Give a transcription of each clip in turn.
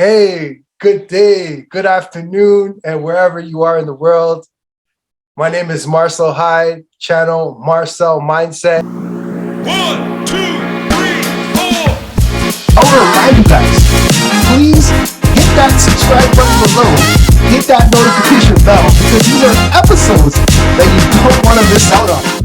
Hey, good day, good afternoon, and wherever you are in the world. My name is Marcel Hyde, channel Marcel Mindset. One, two, three, four. I want to remind you guys, please hit that subscribe button below, hit that notification bell, because these are episodes that you don't want to miss out on.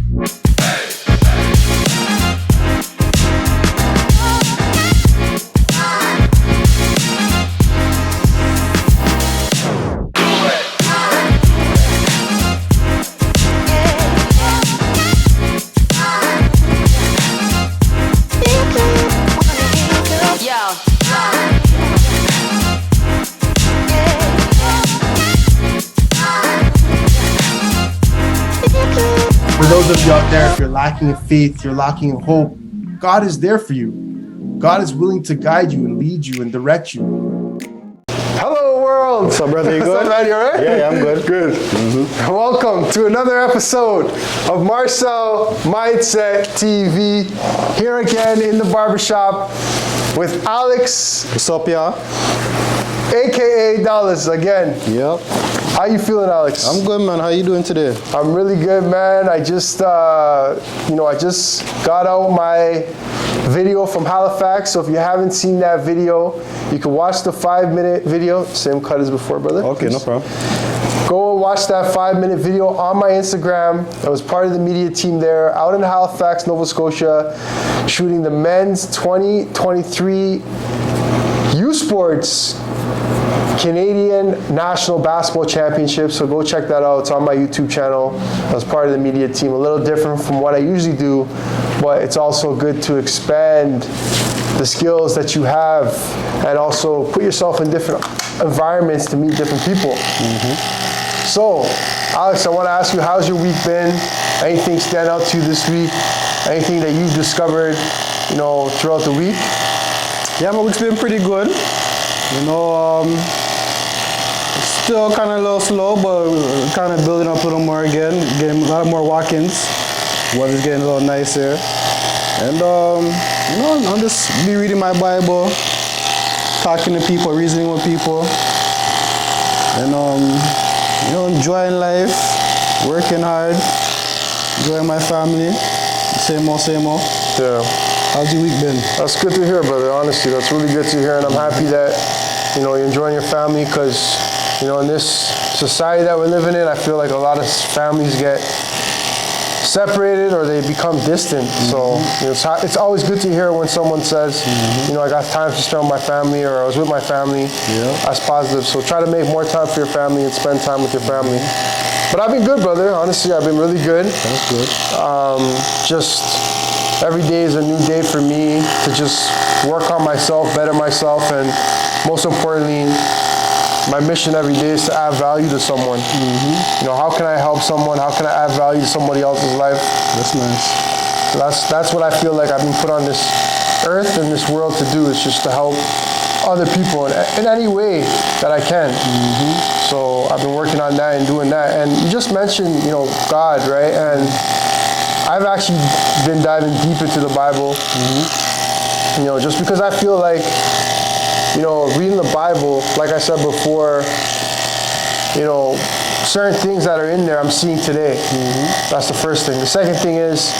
For those of you out there, if you're lacking in faith, you're lacking in hope, God is there for you. God is willing to guide you and lead you and direct you. Hello, world. What's up, brother? You What's good? up, man? You all right? Yeah, I'm good. Good. Mm-hmm. Welcome to another episode of Marcel Mindset TV. Here again in the barbershop with Alex, What's up, y'all? aka Dollaz again. Yep. How you feeling, Alex? I'm good, man. How you doing today? I'm really good, man. I just got out my video from Halifax. So if you haven't seen that video, you can watch the 5-minute video. Same cut as before, brother. Okay, no problem. Go and watch that 5-minute video on my Instagram. I was part of the media team there, out in Halifax, Nova Scotia, shooting the men's 2023 U Sports Canadian National Basketball Championship. So go check that out. It's on my YouTube channel. I was part of the media team. A little different from what I usually do, but it's also good to expand the skills that you have and also put yourself in different environments to meet different people. Mm-hmm. So, Alex, I want to ask you, how's your week been? Anything stand out to you this week? Anything that you've discovered, throughout the week? Yeah, my week's been pretty good. Still kind of a little slow, but kind of building up a little more again. Getting a lot more walk-ins. Weather's getting a little nicer. And, I'll just be reading my Bible, talking to people, reasoning with people. And, enjoying life, working hard, enjoying my family. Same old, same old. Yeah. How's your week been? That's good to hear, brother. Honestly, that's really good to hear. And I'm happy that, you're enjoying your family because, in this society that we're living in, I feel like a lot of families get separated or they become distant. Mm-hmm. So it's always good to hear when someone says, mm-hmm. I got time to spend with my family or I was with my family. Yeah. That's positive. So try to make more time for your family and spend time with your family. But I've been good, brother. Honestly, I've been really good. That's good. Just every day is a new day for me to just work on myself, better myself, and most importantly, my mission every day is to add value to someone. Mm-hmm. How can I help someone? How can I add value to somebody else's life? That's nice. So that's what I feel like I've been put on this earth and this world to do, is just to help other people in any way that I can. Mm-hmm. So I've been working on that and doing that. And you just mentioned, God, right? And I've actually been diving deep into the Bible, mm-hmm. Just because I feel like, reading the Bible, like I said before, certain things that are in there I'm seeing today. Mm-hmm. That's the first thing. The second thing is,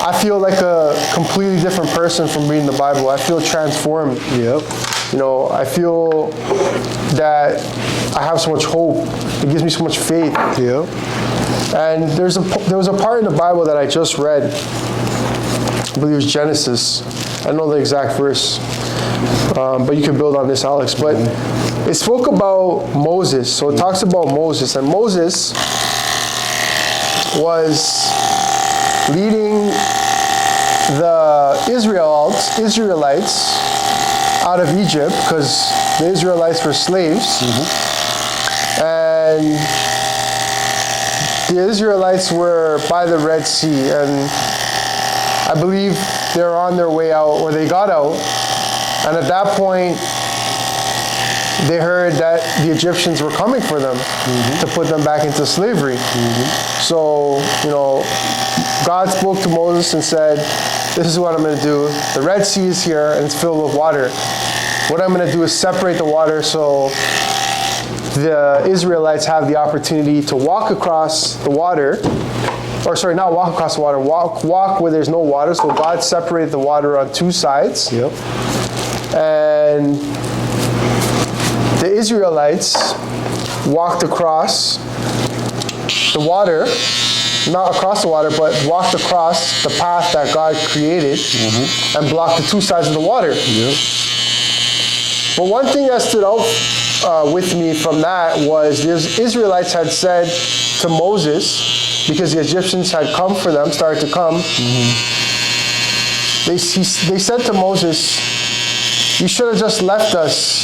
I feel like a completely different person from reading the Bible. I feel transformed. Yep. I feel that I have so much hope. It gives me so much faith. Yep. And there was a part in the Bible that I just read. I believe it was Genesis. I don't know the exact verse, but you can build on this, Alex. But it spoke about Moses. So it talks about Moses. And Moses was leading the Israelites out of Egypt because the Israelites were slaves. Mm-hmm. And the Israelites were by the Red Sea. And I believe they're on their way out, or they got out. And at that point, they heard that the Egyptians were coming for them, mm-hmm. to put them back into slavery. Mm-hmm. So, God spoke to Moses and said, this is what I'm going to do. The Red Sea is here and it's filled with water. what I'm going to do is separate the water so the Israelites have the opportunity to walk across the water, or sorry, not walk across the water, walk where there's no water. So God separated the water on two sides. Yep. And the Israelites walked across the water, not across the water, but walked across the path that God created and blocked the two sides of the water. Yep. But one thing that stood out with me from that was the Israelites had said to Moses, because the Egyptians had come for them, started to come, they said to Moses, you should have just left us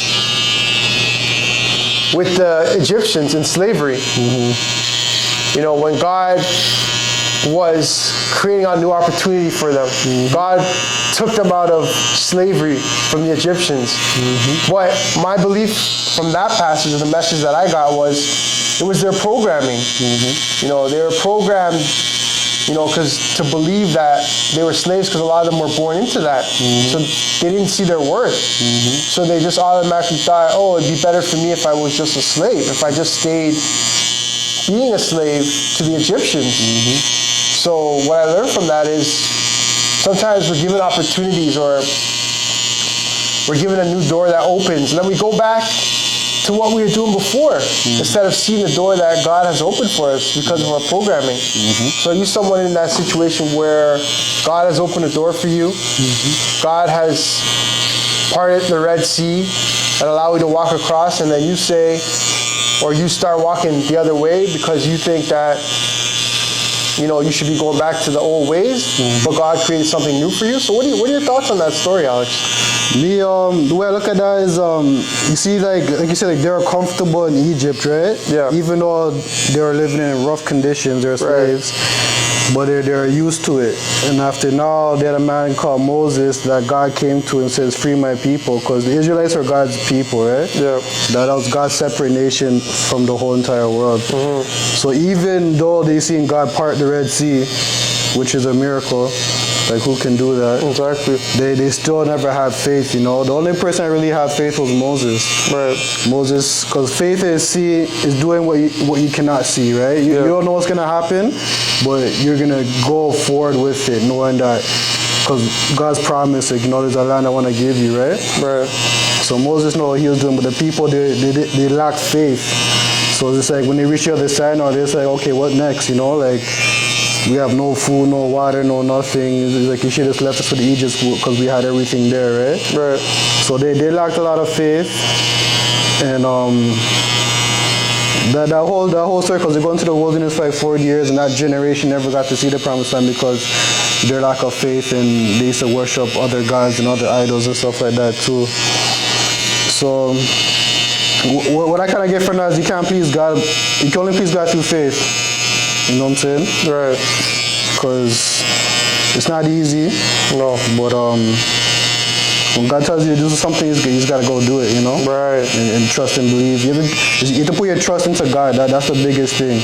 with the Egyptians in slavery. You know, when God was creating a new opportunity for them, God took them out of slavery from the Egyptians. But my belief from that passage, or the message that I got, was it was their programming. You know, they were programmed, you know, because to believe that they were slaves, because a lot of them were born into that. So they didn't see their worth. So they just automatically thought, oh, it'd be better for me if I was just a slave, if I just stayed being a slave to the Egyptians. So what I learned from that is sometimes we're given opportunities, or we're given a new door that opens, and then we go back to what we were doing before instead of seeing the door that God has opened for us because of our programming. So are you someone in that situation where God has opened a door for you? God has parted the Red Sea and allowed you to walk across, and then you say, or you start walking the other way because you think that, you know, you should be going back to the old ways, but God created something new for you. So what are your thoughts on that story, Alex? Me, the way I look at that is, you see, like you said, like they were comfortable in Egypt, right? Yeah. Even though they were living in rough conditions, they were slaves, but they're used to it. And after now, they had a man called Moses that God came to and says, free my people, because the Israelites are God's people, right? Yeah. That was God's separate nation from the whole entire world. So even though they seen God part the Red Sea, which is a miracle, like who can do that? Exactly. They still never had faith, you know. The only person that really had faith was Moses. Right. Moses, because faith is doing what you cannot see, right? You don't know what's gonna happen, but you're gonna go forward with it, knowing that, because God's promise, like, you know, there's a land I want to give you, right? Right. So Moses knew what he was doing, but the people they lacked faith. So it's like when they reach the other side now, they're like, okay, what next? You know, like, we have no food, no water, no nothing. It's like you should have just left us with the Egypt because we had everything there, right? Right. So they lacked a lot of faith, and that whole circle, they go into the wilderness for like 40 years, and that generation never got to see the promised land because their lack of faith, and they used to worship other gods and other idols and stuff like that too. So what I kind of get from that is you can't please God. You can only please God through faith. You know what I'm saying? Right. Because it's not easy. No. But when God tells you to do something, you just got to go do it, you know? Right. And trust and believe. You have to put your trust into God. That's the biggest thing.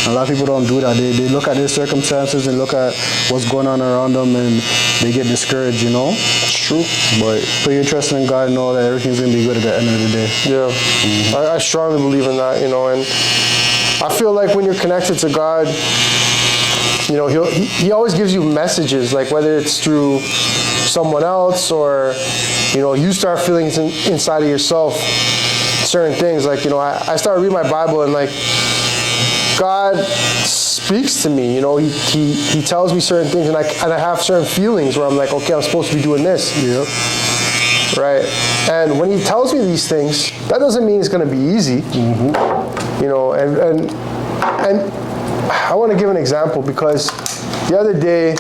A lot of people don't do that. They look at their circumstances and look at what's going on around them, and they get discouraged, you know? It's true. But put your trust in God and know that everything's going to be good at the end of the day. Yeah. I strongly believe in that, you know, and I feel like when you're connected to God, you know, he always gives you messages, like whether it's through someone else or, you know, you start feeling inside of yourself certain things. Like, you know, I started reading my Bible, and like God speaks to me, you know, he tells me certain things, and I have certain feelings where I'm like, okay, I'm supposed to be doing this. Yep. Right? And when he tells me these things, that doesn't mean it's going to be easy. You know, and I want to give an example, because the other day,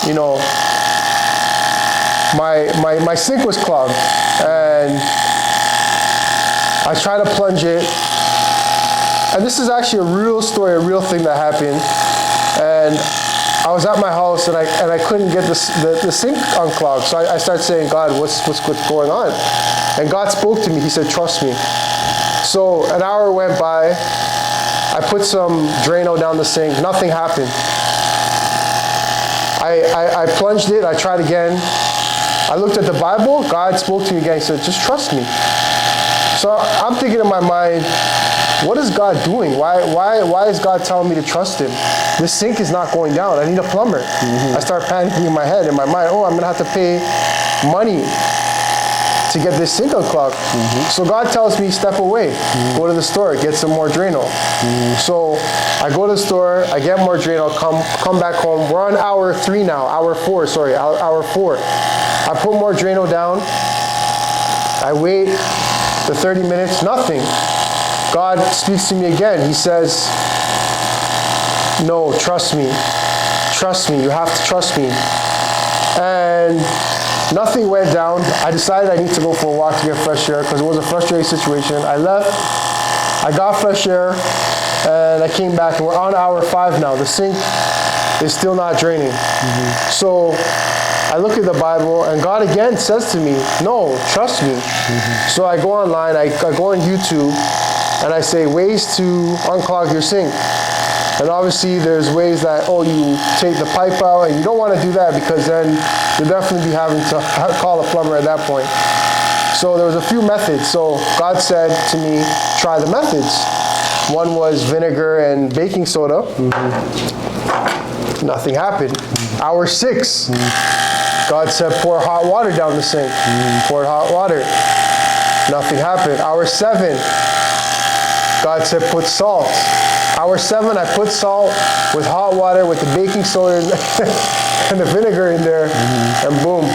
you know, my sink was clogged, and I tried to plunge it, and this is actually a real story, a real thing that happened, and I was at my house, and I couldn't get the sink unclogged, so I started saying, God, what's going on? And God spoke to me. He said, trust me. So an hour went by. I put some Drano down the sink. Nothing happened. I plunged it. I tried again. I looked at the Bible, God spoke to me again, he said, just trust me. So I'm thinking in my mind, what is God doing? Why is God telling me to trust him? This sink is not going down. I need a plumber. I start panicking in my head, in my mind, I'm gonna have to pay money to get this sink unclogged. So God tells me, step away, go to the store, get some more Drano. So I go to the store, I get more Drano, come back home. We're on hour 4. I put more Drano down. I wait the 30 minutes, nothing. God speaks to me again. He says, no, trust me. Trust me. You have to trust me. And nothing went down. I decided I need to go for a walk to get fresh air because it was a frustrating situation. I left. I got fresh air, and I came back. And we're on hour 5 now. The sink is still not draining. So I look at the Bible, and God again says to me, no, trust me. So I go online, I go on YouTube, and I say, ways to unclog your sink. And obviously there's ways that, you take the pipe out, and you don't want to do that because then you'll definitely be having to call a plumber at that point. So there was a few methods. So God said to me, try the methods. One was vinegar and baking soda. Nothing happened. Hour 6, God said, pour hot water down the sink. Poured hot water. Nothing happened. Hour 7, God said, put salt. Hour 7, I put salt with hot water with the baking soda and the vinegar in there, and boom,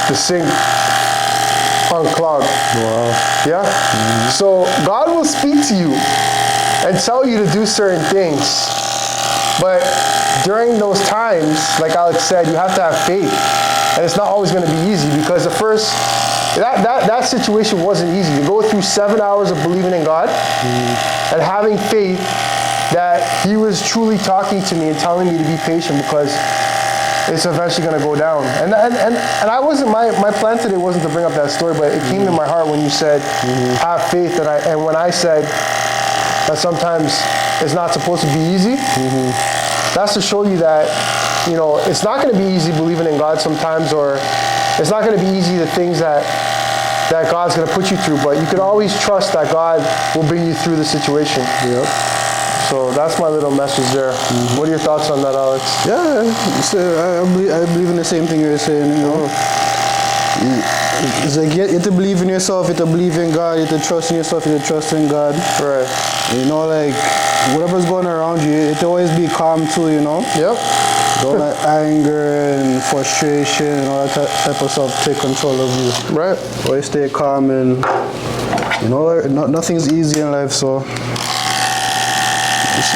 the sink unclogged. Wow. Yeah? So God will speak to you and tell you to do certain things. But during those times, like Alex said, you have to have faith. And it's not always going to be easy because the first, that situation wasn't easy. You go through 7 hours of believing in God and having faith that he was truly talking to me and telling me to be patient because it's eventually going to go down. And I wasn't, my plan today wasn't to bring up that story, but it came to my heart when you said, have faith. And when I said that sometimes it's not supposed to be easy, that's to show you that, it's not going to be easy believing in God sometimes, or it's not going to be easy the things that God's going to put you through, but you can always trust that God will bring you through the situation. Yep. So that's my little message there. What are your thoughts on that, Alex? Yeah, I believe in the same thing you're saying, It's like you have to believe in yourself, you have to believe in God, you have to trust in yourself, you have to trust in God. Right. Like whatever's going around you, it always be calm too, Yep. Don't let anger and frustration and all that type of stuff take control of you. Right. Always stay calm and, nothing's easy in life, so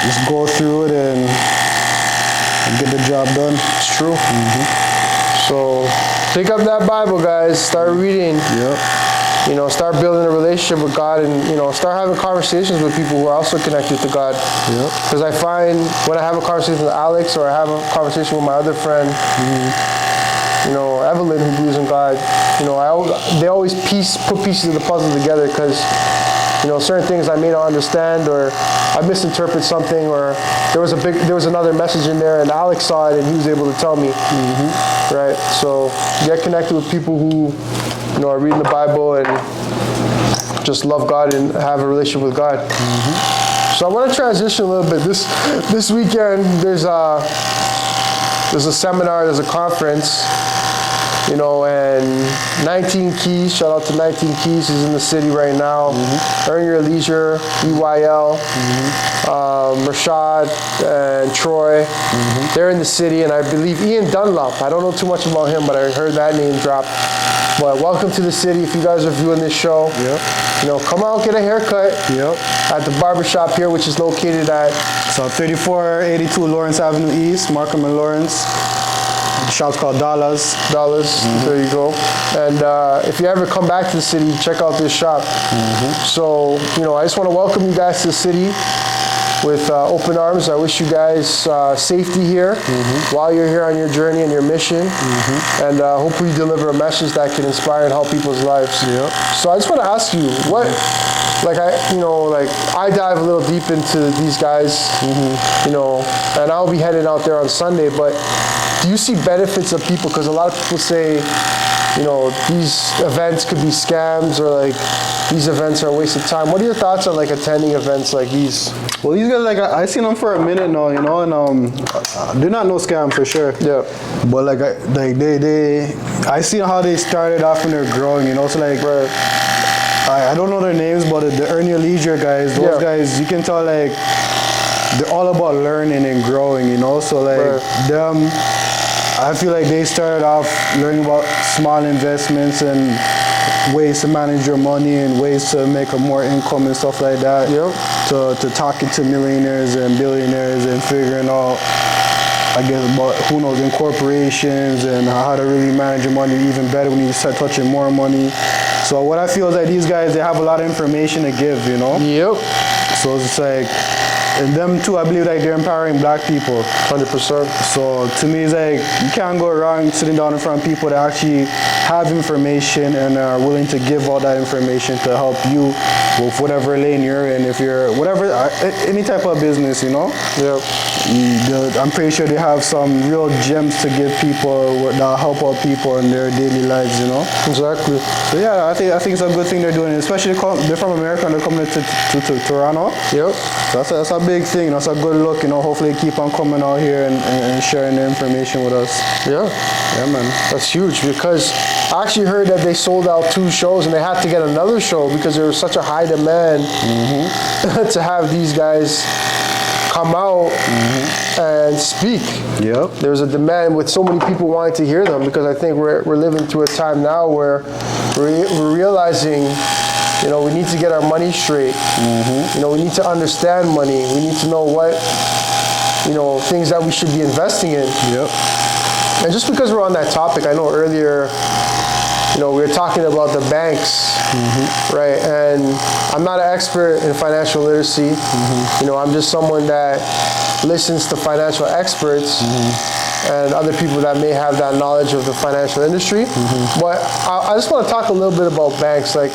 just go through it and get the job done. It's true. So pick up that Bible, guys. Start reading. Yep. Start building a relationship with God, and start having conversations with people who are also connected to God. Yep. Because I find when I have a conversation with Alex, or I have a conversation with my other friend, Evelyn, who believes in God, they always put pieces of the puzzle together because certain things I may not understand, or I misinterpret something, or there was another message in there, and Alex saw it and he was able to tell me. Right? So get connected with people who are reading the Bible and just love God and have a relationship with God. So I want to transition a little bit. This weekend there's a seminar, there's a conference, and 19 Keys, shout out to 19 Keys, is in the city right now. Earn Your Leisure, EYL, Rashad and Troy, they're in the city, and I believe Ian Dunlop, I don't know too much about him, but I heard that name drop. But welcome to the city. If you guys are viewing this show, come out, get a haircut at the barbershop here, which is located at 3482 Lawrence Avenue East, Markham and Lawrence. The shop's called Dollaz. There you go. And if you ever come back to the city, check out this shop. So, I just want to welcome you guys to the city with open arms. I wish you guys safety here while you're here on your journey and your mission. And hopefully deliver a message that can inspire and help people's lives. So I just want to ask you, I dive a little deep into these guys, and I'll be heading out there on Sunday, but do you see benefits of people? Because a lot of people say, you know, these events could be scams, or like these events are a waste of time. What are your thoughts on like attending events like these? Well, these guys, like, I seen them for a minute now, you know, and they're not no scam for sure. Yeah. But like, I see how they started off when they're growing, you know. So like, I don't know their names, but the Earn Your Leisure guys, those guys, you can tell like they're all about learning and growing, you know. So like them, I feel like they started off learning about small investments and ways to manage your money and ways to make a more income and stuff like that. To talking to millionaires and billionaires and figuring out, I guess, about, who knows, in corporations and how to really manage your money even better when you start touching more money. So what I feel is that these guys, they have a lot of information to give, you know? So it's like, and them too, I believe like they're empowering black people. 100%. So to me, it's like, you can't go wrong sitting down in front of people that actually have information and are willing to give all that information to help you with whatever lane you're in. If you're, whatever, any type of business, you know? I'm pretty sure they have some real gems to give people that help out people in their daily lives, you know? Exactly. So yeah, I think it's a good thing they're doing, especially they're from America and they're coming to Toronto. So that's a big thing. That's a good look, you know. Hopefully, keep on coming out here and sharing their information with us. Yeah, man. That's huge, because I actually heard that they sold out 2 shows and they had to get another show because there was such a high demand to have these guys come out and speak. There was a demand with so many people wanting to hear them, because I think we're living through a time now where we're realizing, you know, we need to get our money straight. You know, we need to understand money. We need to know what, you know, things that we should be investing in. And just because we're on that topic, I know earlier, you know, we were talking about the banks, right? And I'm not an expert in financial literacy. You know, I'm just someone that listens to financial experts and other people that may have that knowledge of the financial industry. But I just want to talk a little bit about banks. Like,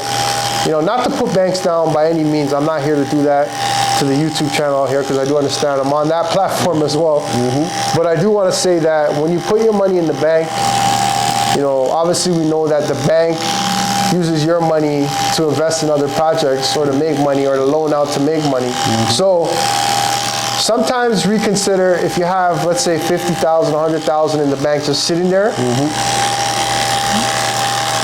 you know, not to put banks down by any means. I'm not here to do that to the YouTube channel here, because I do understand I'm on that platform as well. But I do want to say that when you put your money in the bank, you know, obviously we know that the bank uses your money to invest in other projects or to make money, or to loan out to make money. So sometimes reconsider, if you have, let's say, 50,000, 100,000 in the bank just sitting there,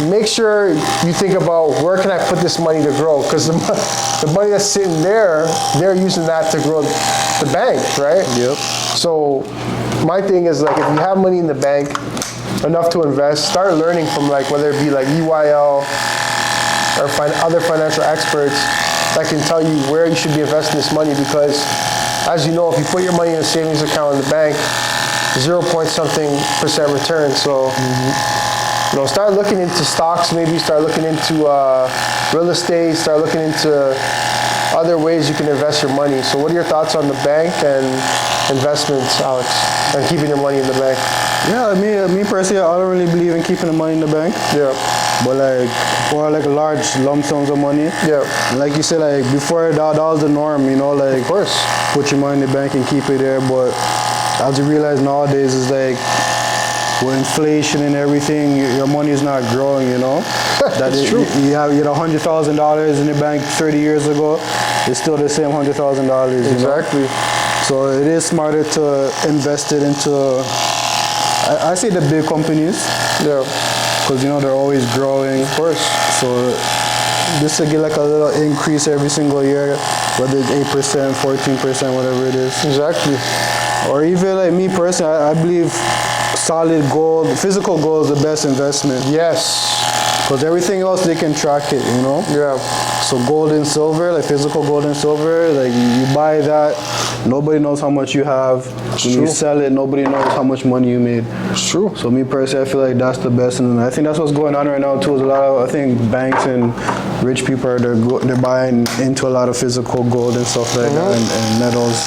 make sure you think about, where can I put this money to grow? Because the money that's sitting there, they're using that to grow the bank, right? So my thing is, like, if you have money in the bank, enough to invest, start learning from, like, whether it be like EYL or other financial experts that can tell you where you should be investing this money. Because as you know, if you put your money in a savings account in the bank, 0.something% return. So you know, start looking into stocks, maybe start looking into real estate, start looking into other ways you can invest your money. So what are your thoughts on the bank and investments, Alex, and keeping your money in the bank? Yeah, me personally, I don't really believe in keeping the money in the bank. But like, for like large lump sums of money. And like you said, like before that was the norm, you know, like, of course, put your money in the bank and keep it there. But as you realize nowadays, is like, with inflation and everything, your money is not growing, you know. That's true. You had $100,000 in the bank 30 years ago, it's still the same $100,000. Exactly. So it is smarter to invest it into, I say, the big companies. Because, you know, they're always growing. Of course. So just to get like a little increase every single year, whether it's 8%, 14%, whatever it is. Exactly. Or even like me personally, I believe solid gold, physical gold is the best investment. Yes. Because everything else, they can track it, you know? So gold and silver, like physical gold and silver, like you buy that, nobody knows how much you have. When you sell it, nobody knows how much money you made. It's true. So me personally, I feel like that's the best, and I think that's what's going on right now too. Is a lot of, I think, banks and rich people they're buying into a lot of physical gold and stuff like that, and metals.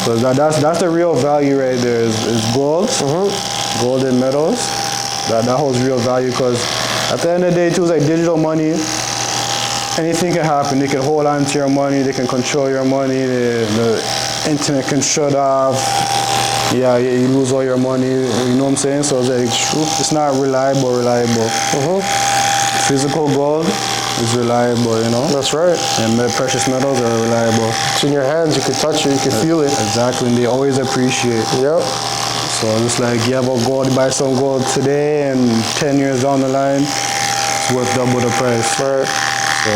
So that's the real value right there is gold, gold and metals. That holds real value, because at the end of the day too, it's like digital money. Anything can happen. They can hold on to your money. They can control your money. The internet can shut off. yeah, you lose all your money. You know what I'm saying? So it's like it's not reliable. Physical gold is reliable, you know. That's right. And precious metals are reliable. It's in your hands. You can touch it. You can feel it. Exactly, and they always appreciate. Yep. So it's like you have a gold, you buy some gold today, and 10 years down the line, it's worth double the price. Right. So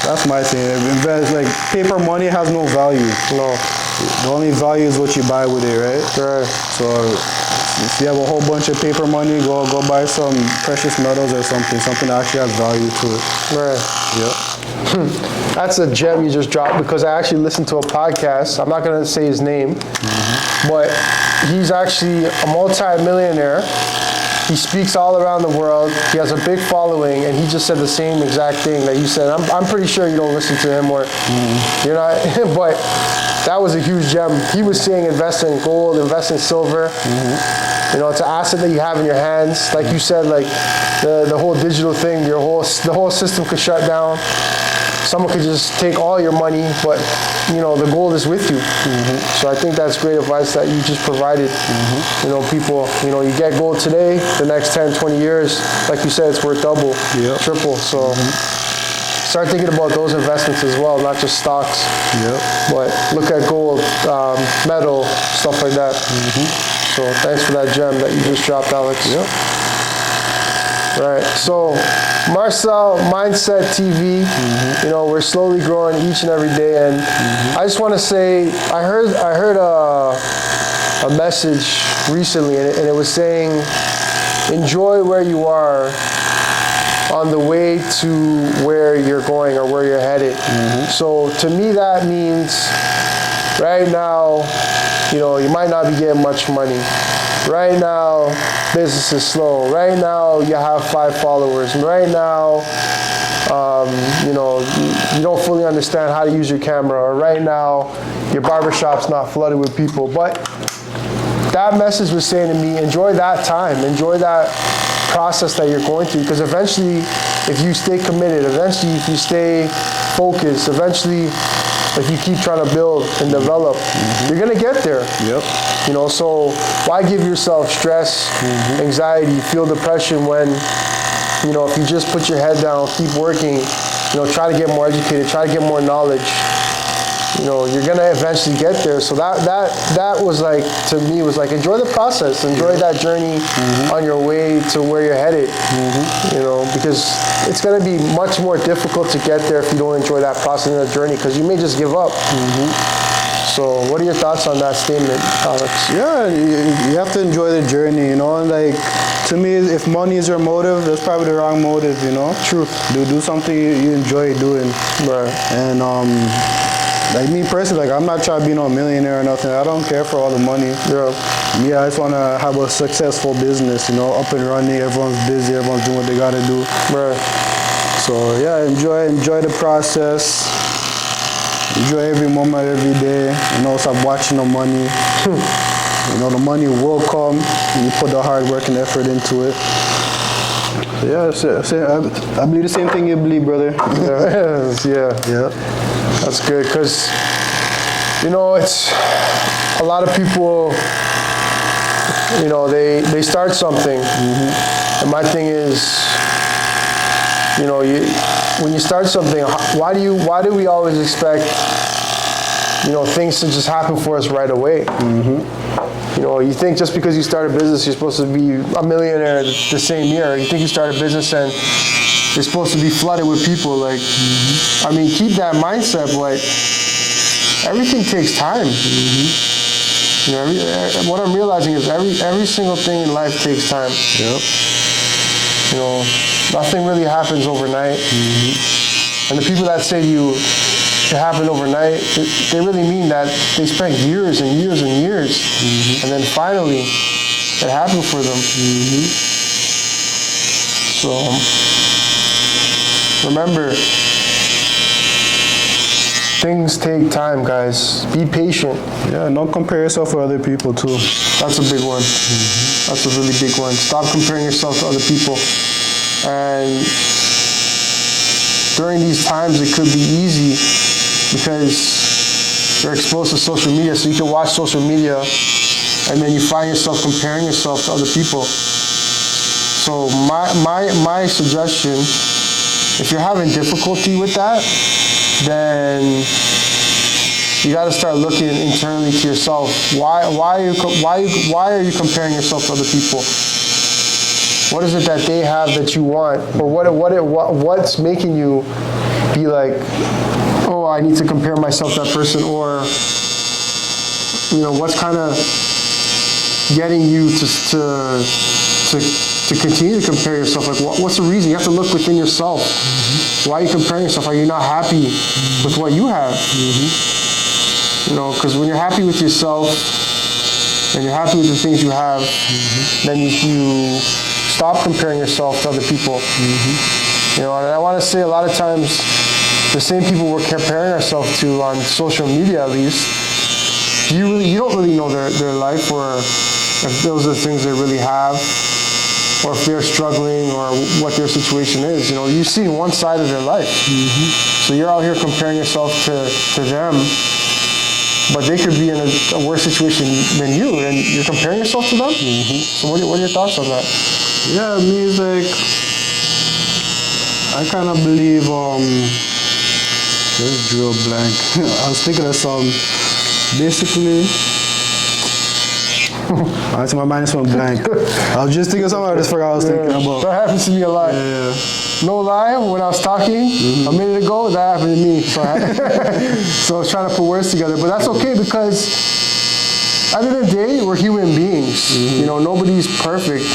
that's my thing. Invest, like paper money has no value. No. The only value is what you buy with it, right? Right. So if you have a whole bunch of paper money, go buy some precious metals or something that actually has value to it. Right. Yeah. That's a gem you just dropped because I actually listened to a podcast. I'm not going to say his name, but he's actually a multi-millionaire. He speaks all around the world. He has a big following, and he just said the same exact thing that you said. I'm pretty sure you don't listen to him, or you're not, but that was a huge gem. He was saying invest in gold, invest in silver. You know, it's an asset that you have in your hands. Like you said, like the whole digital thing, the whole system could shut down. Someone could just take all your money, but you know the gold is with you. So I think that's great advice that you just provided. You know, people, you know, you get gold today, the next 10, 20 years, like you said, it's worth double, triple. So start thinking about those investments as well, not just stocks. But look at gold, metal, stuff like that. So thanks for that gem that you just dropped, Alex. Right. So Marcel Mindset TV, you know, we're slowly growing each and every day, and I just want to say I heard a message recently, and it was saying enjoy where you are on the way to where you're going or where you're headed. So to me that means right now, you know, you might not be getting much money. Right now, business is slow. Right now, you have 5 followers. Right now, you know, you don't fully understand how to use your camera. Or right now, your barbershop's not flooded with people. But that message was saying to me, enjoy that time. Enjoy that process that you're going through. Because eventually, if you stay committed, eventually if you stay focused, eventually if you keep trying to build and develop, you're going to get there. You know, so why give yourself stress, anxiety, feel depression when, you know, if you just put your head down, keep working, you know, try to get more educated, try to get more knowledge, you know, you're going to eventually get there. So that was like, to me, was like, enjoy the process, enjoy that journey on your way to where you're headed, you know, because it's going to be much more difficult to get there if you don't enjoy that process and that journey, because you may just give up. So what are your thoughts on that statement, Alex? Yeah, you have to enjoy the journey, you know, and like, to me, if money is your motive, that's probably the wrong motive, you know? True. Do something you enjoy doing. Right. And like me personally, like I'm not trying to be no millionaire or nothing. I don't care for all the money. Yeah, I just want to have a successful business, you know, up and running, everyone's busy, everyone's doing what they got to do. Right. So yeah, enjoy the process. Enjoy every moment, every day. You know, stop watching the money. You know, the money will come. You put the hard work and effort into it. Yeah, I believe the same thing you believe, brother. Yeah. That's good, because, you know, it's a lot of people, you know, they start something. And my thing is, you know, when you start something, why do we always expect, you know, things to just happen for us right away? You know, you think just because you start a business, you're supposed to be a millionaire the same year. You think you start a business and you're supposed to be flooded with people. Like, I mean, keep that mindset, but everything takes time. You know, what I'm realizing is every single thing in life takes time. You know, nothing really happens overnight. And the people that say to you, it happened overnight, they really mean that they spent years and years and years. And then finally, it happened for them. So, remember, things take time, guys. Be patient. Yeah, don't compare yourself with other people too. That's a big one. That's a really big one. Stop comparing yourself to other people. And during these times, it could be easy because you're exposed to social media, so you can watch social media and then you find yourself comparing yourself to other people. So my suggestion, if you're having difficulty with that, then you got to start looking internally to yourself. Why are you comparing yourself to other people? What is it that they have that you want, or what's making you be like, oh, I need to compare myself to that person, or what's kind of getting you to continue to compare yourself? Like, what's the reason? You have to look within yourself. Why are you comparing yourself? Are you not happy with what you have? Because when you're happy with yourself and you're happy with the things you have, then you stop comparing yourself to other people. And I want to say a lot of times the same people we're comparing ourselves to on social media, at least, you don't really know their life, or if those are the things they really have, or if they're struggling, or what their situation is. You see one side of their life. So you're out here comparing yourself to them, but they could be in a worse situation than you, and you're comparing yourself to them? So what are your thoughts on that? Yeah, me is like, I kind of believe, just drew a blank. I was thinking of some, basically, my mind is went blank. I was just thinking of something, I just forgot what I was thinking about. That happens to me a lot. Yeah. No lie, when I was talking a minute ago, that happened to me. So I was trying to put words together, but that's okay, because at the end of the day, we're human beings. Nobody's perfect.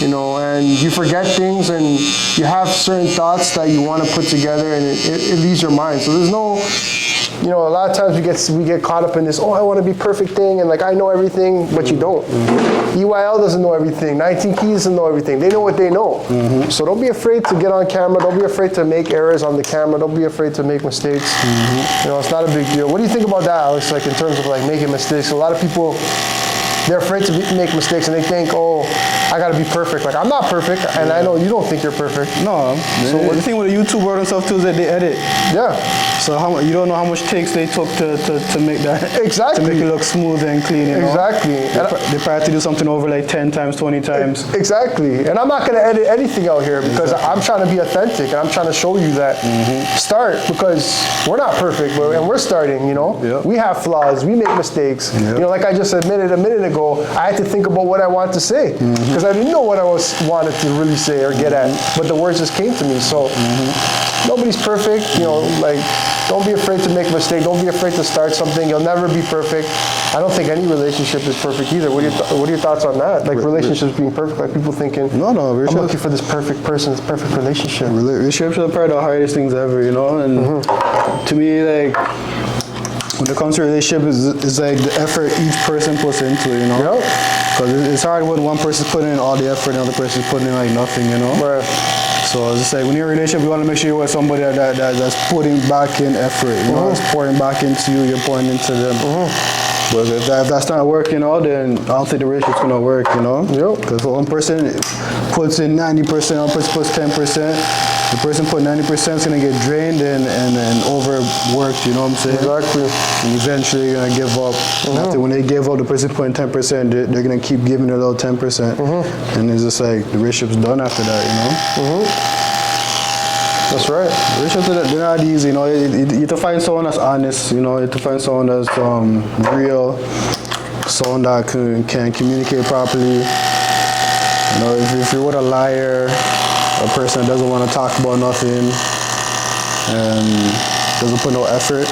And you forget things, and you have certain thoughts that you want to put together, and it leaves your mind. So there's no, a lot of times we get caught up in this, I want to be perfect thing, and like I know everything, but you don't. EYL doesn't know everything. 19 Keys doesn't know everything. They know what they know. So don't be afraid to get on camera. Don't be afraid to make errors on the camera. Don't be afraid to make mistakes. It's not a big deal. What do you think about that, Alex? Like in terms of like making mistakes, a lot of people, they're afraid to make mistakes, and they think, I gotta be perfect. Like, I'm not perfect, and I know you don't think you're perfect. No. So the thing with the YouTube world and stuff too is that they edit. Yeah. So you don't know how much takes they took to make that. Exactly. To make it look smooth and clean. Exactly. They probably have to do something over like 10 times, 20 times. Exactly. And I'm not gonna edit anything out here, because I'm trying to be authentic, and I'm trying to show you that start, because we're not perfect, and we're starting. Yep. We have flaws. We make mistakes. Yep. Like I just admitted a minute ago, I had to think about what I wanted to say, because I didn't know what I wanted to really say or get at, but the words just came to me. So nobody's perfect. Don't be afraid to make a mistake. Don't be afraid to start something. You'll never be perfect. I don't think any relationship is perfect either. What are your thoughts on that? Like relationships being perfect, like people thinking, no, I'm looking for this perfect person, this perfect relationship. Relationships are probably the hardest things ever, and to me, like, when it comes to relationship, it's like the effort each person puts into it, Because it's hard when one person's putting in all the effort and the other person's putting in like nothing, Right. So it's just like when you're in a relationship, you want to make sure you're with somebody that's putting back in effort, that's pouring back into you, you're pouring into them. But if that's not working out, then I don't think the relationship's gonna work, Because one person puts in 90%, one person puts 10%. The person put 90% is gonna get drained and overworked, you know what I'm saying? Exactly. And eventually you're gonna give up. And after when they give up, the person putting 10%, they're gonna keep giving a little 10%. And it's just like the relationship's done after that, That's right. Relationships, they're not easy, you have to find someone that's honest, you have to find someone that's real, someone that can communicate properly. If you're with a liar, a person that doesn't want to talk about nothing and doesn't put no effort,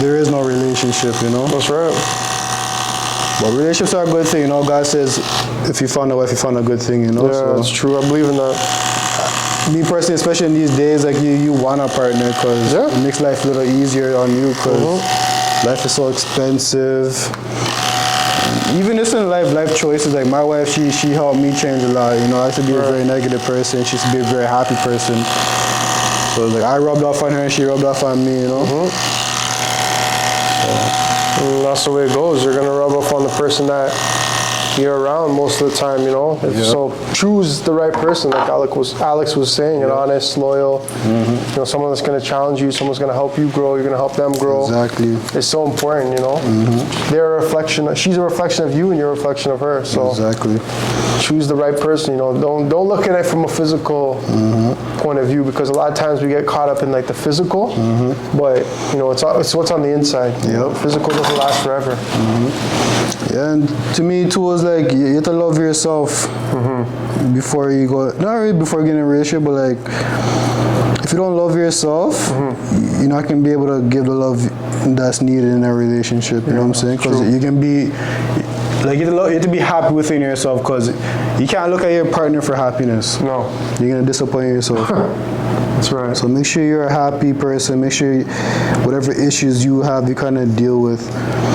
there is no relationship, That's right. But relationships are a good thing, God says, if you found a wife, you found a good thing, Yeah, so that's true. I believe in that. Me personally, especially in these days, like you want a partner because it makes life a little easier on you because life is so expensive. Even just in life choices, like my wife, she helped me change a lot. I used to be a very negative person. She used to be a very happy person. So it's like I rubbed off on her and she rubbed off on me, And that's the way it goes. You're gonna rub off on the person that you're around most of the time, you know. So choose the right person, like Alex was saying, an honest, loyal, you know, someone that's going to challenge you, someone's going to help you grow, you're going to help them grow. Exactly. It's so important, you know. They're a reflection, she's a reflection of you and you're a reflection of her. So Exactly. choose the right person, you know. Don't look at it from a physical point of view, because a lot of times we get caught up in like the physical, but you know, it's what's on the inside. You know? Physical doesn't last forever. Yeah, and to me too, it's like you have to love yourself before you go. Not really before getting in a relationship, but like if you don't love yourself, you're not gonna be able to give the love that's needed in a relationship. You know what I'm saying? Because you can be like you have to be happy within yourself, because you can't look at your partner for happiness. No, You're gonna disappoint yourself. that's right. So make sure you're a happy person. Make sure whatever issues you have, you kind of deal with.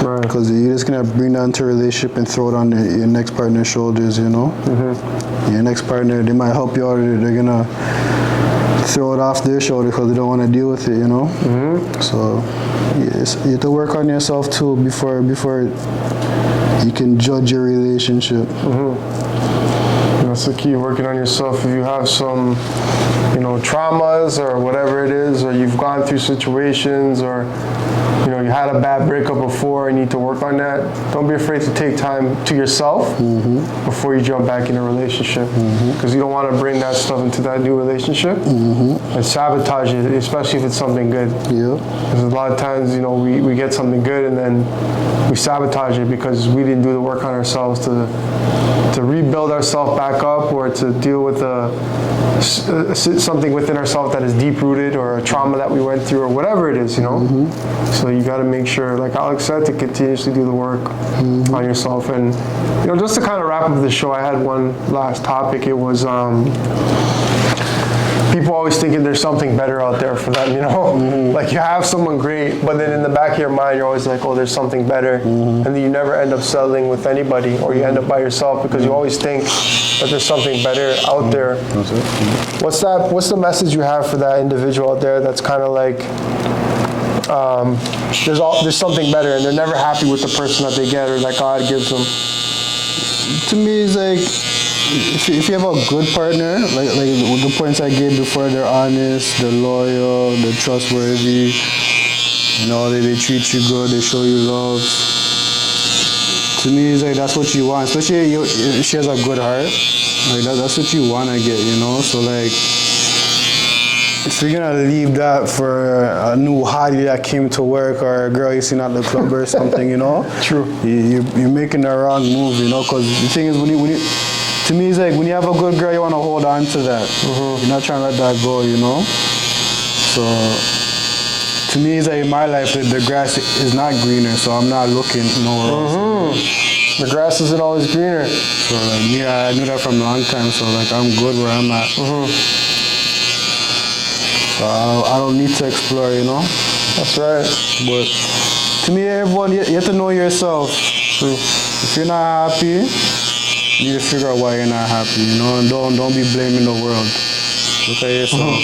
Right. Because you're just gonna bring that into a relationship and throw it on your next partner's shoulders. You know. Your next partner, they might help you out. They're gonna throw it off their shoulder because they don't want to deal with it. You know. So yes, you have to work on yourself too before you can judge your relationship. That's the key, working on yourself. If you have some, you know, traumas or whatever it is, or you've gone through situations, or you know, you had a bad breakup before and you need to work on that, don't be afraid to take time to yourself before you jump back in a relationship, because you don't want to bring that stuff into that new relationship and sabotage it, especially if it's something good. Because a lot of times, you know, we get something good and then we sabotage it because we didn't do the work on ourselves to rebuild ourselves back up, or to deal with something within ourselves that is deep rooted, or a trauma that we went through, or whatever it is, you know. So you got to make sure, like Alex said, to continuously do the work on yourself. And you know, just to kind of wrap up the show, I had one last topic. It was people always thinking there's something better out there for them, you know? Like you have someone great, but then in the back of your mind, you're always like, oh, there's something better. And then you never end up settling with anybody, or you end up by yourself because you always think that there's something better out there. What's the message you have for that individual out there that's kind of like, there's something better and they're never happy with the person that they get or that God gives them? To me, it's like, if you have a good partner, like the points I gave before, they're honest, they're loyal, they're trustworthy, you know, they treat you good, they show you love. To me, it's like that's what you want, especially if she has a good heart. Like that's what you want to get, you know. So like, if you're gonna leave that for a new hottie that came to work, or a girl you seen at the club or something, you know, you're making the wrong move, you know. Because the thing is, when you to me, it's like when you have a good girl, you want to hold on to that. You're not trying to let that go, you know. So to me, it's like in my life, the grass is not greener, so I'm not looking nowhere else. The grass isn't always greener. So like me, I knew that from a long time. So like I'm good where I'm at. So I don't need to explore, you know. That's right. But to me, everyone, you have to know yourself. If you're not happy, you need to figure out why you're not happy, you know, and don't be blaming the world. Look at yourself.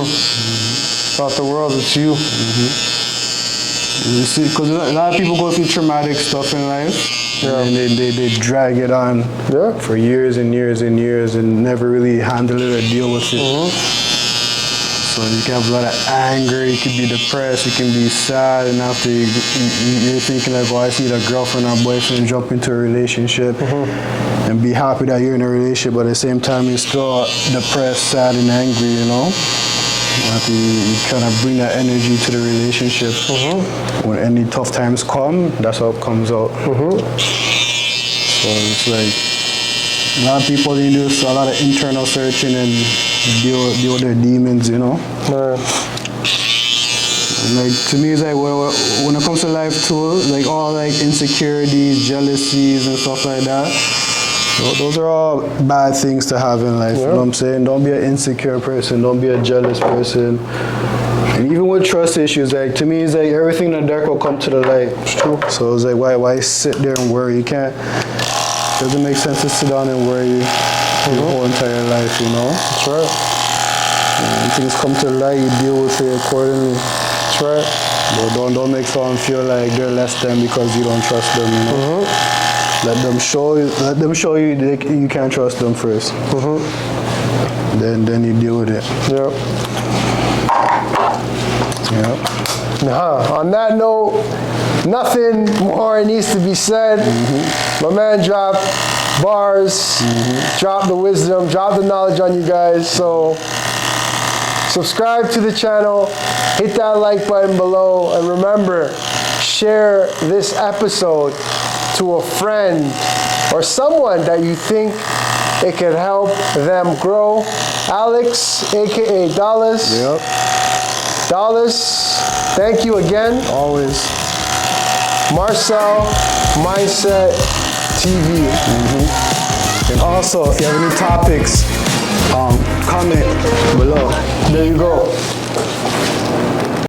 It's not the world, it's you. You see, because a lot of people go through traumatic stuff in life, and they drag it on for years and years and years and never really handle it or deal with it. So you can have a lot of anger, you can be depressed, you can be sad, and after you're thinking like, oh, I just need a girlfriend or boyfriend, jump into a relationship and be happy that you're in a relationship, but at the same time you're still depressed, sad, and angry, you know? After you kind of bring that energy to the relationship. When any tough times come, that's how it comes out. So it's like, a lot of people need to do a lot of internal searching and deal with their demons, you know. Like to me, it's like when it comes to life too, like all like insecurities, jealousies, and stuff like that. Those are all bad things to have in life. You know what I'm saying? Don't be an insecure person. Don't be a jealous person. And even with trust issues, like to me, it's like everything in the dark will come to the light. It's true. So it's like why sit there and worry? You can't. It doesn't make sense to sit down and worry your whole entire life, you know? That's right. When things come to the light, you deal with it accordingly. That's right. But don't make someone feel like they're less than because you don't trust them, you know? Let them show you you can't trust them first. Then you deal with it. Yep. Yeah. On that note, nothing more needs to be said. My man dropped bars, dropped the wisdom, dropped the knowledge on you guys. So subscribe to the channel, hit that like button below, and remember, share this episode to a friend or someone that you think it could help them grow. Alex, aka Dollaz. Yep. Dollaz, thank you again. Always. Marcel, Mindset TV. And also, if you have any topics, comment below. There you go.